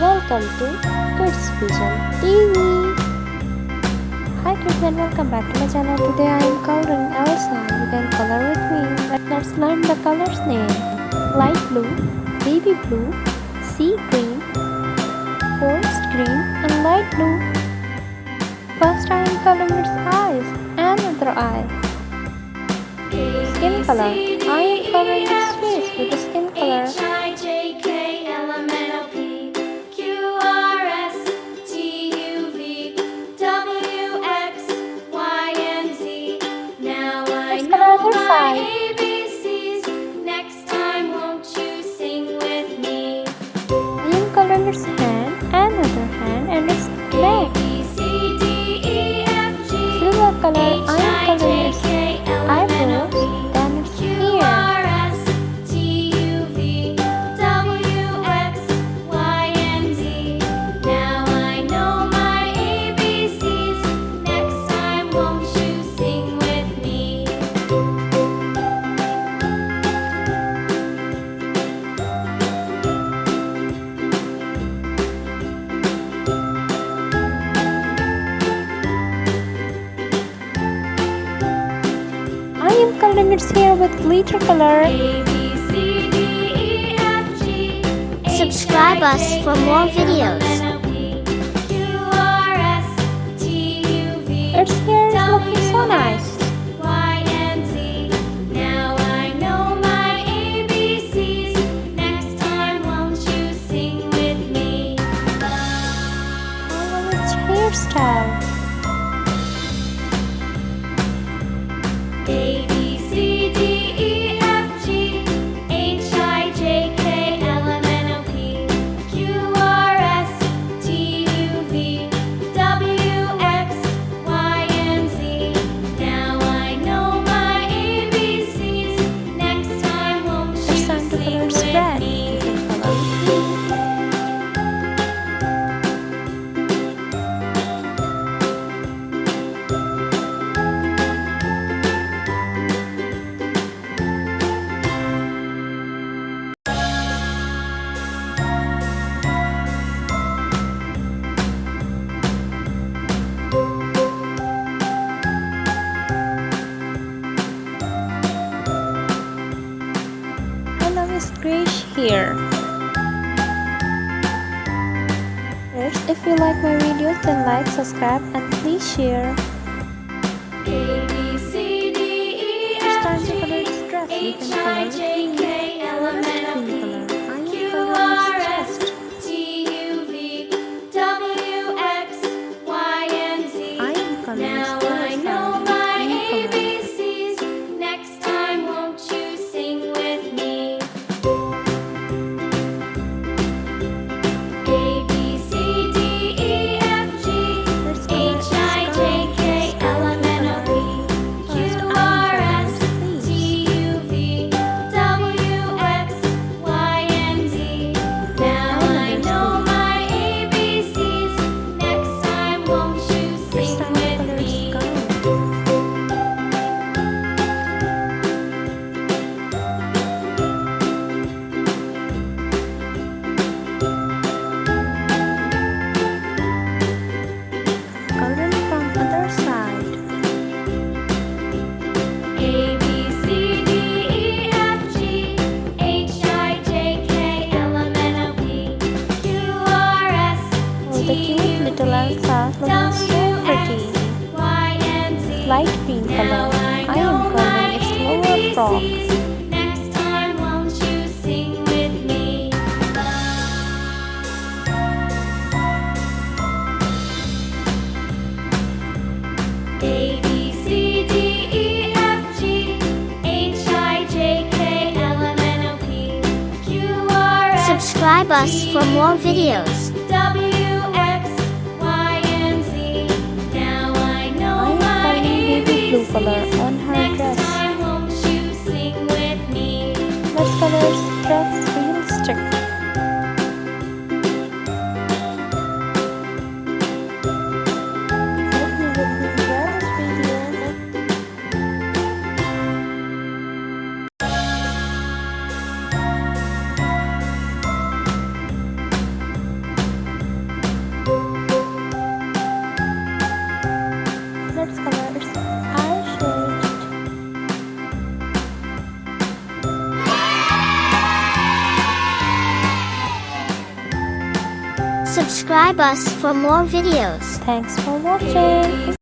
Welcome to KidsVision TV. Hi kids and welcome back to my channel. Today I am coloring Elsa. You can color with me. Let's learn the colors name. Light blue, baby blue, sea green, forest green and light blue. First I am coloring its eyes and other eye. Skin color. I am coloring its face with the skin color. ABCs. Next time, won't you sing with me? I am coloring its hand and other hand and its neck. A, B, C, D, E, F, G, Silver color. I am coloring its H, I, J, K, L, M, N, O, eyebrows, P, then its Q, ear. R, S, T, U, V, W, X, Y, and Z. Now I know my ABCs. Next time, won't you sing with me? I am coloring its hair with glitter color. A, B, C, D, E, F, G, Subscribe us for more videos. Its hair is looking so nice. Y and Z. Now I know my ABCs. Next time, won't you sing with me? I love its hairstyle. A, B, C, D, E, F, G, H, I, J, K, L, M, N, O, P, Q, R, S, T, U, V, W, X, Y, and Z. Now I know my ABCs. Next time, won't you It's time to sing color its with red. me? You can color with me. I love his grayish hair. Friends, if you like my videos, then like, subscribe and please share. A, B, C, D, E, It's F, time to color G, its dress. You H, can I, color with J, me. K, L, M, N, O, Pink P, color. I am Q, coloring R, its S, chest. T, U, V, W, X, Y, and Z. I am coloring its Now lower I side know with my green color. ABCs. Next time, won't you sing with me? A, B, C, D, E, F, G, Let's color H, its I, J, gown. K, L, M, N, O, P, First, Q, I am R, coloring S, its sleeves. T, U, V, W, X, Y, and Z. Now I know my ABCs. Next time, won't you It's sing time to with color its me? gown. Coloring from other side. A, B, C, D, E, F, G, H, I, J, K, L, M, N, O, P, Q, R, S, Oh, the T, cute U, little V, Elsa looking so W, pretty. X, Y, and Z. Light green Now color. I I know am my coloring its lower frock. ABCs. Next time, won't you sing with me? A, B, C, D, E, F, G, H, I, J, K, L, M, N, O, P, Q, R, S, Subscribe us for more videos. W, X, Y, and Z. Now I know I am my coloring baby blue ABCs. color on her Next dress. time, won't you sing with me? Let's color its dress realistic. Hope you will enjoy this video. Subscribe us for more videos. Thanks for watching.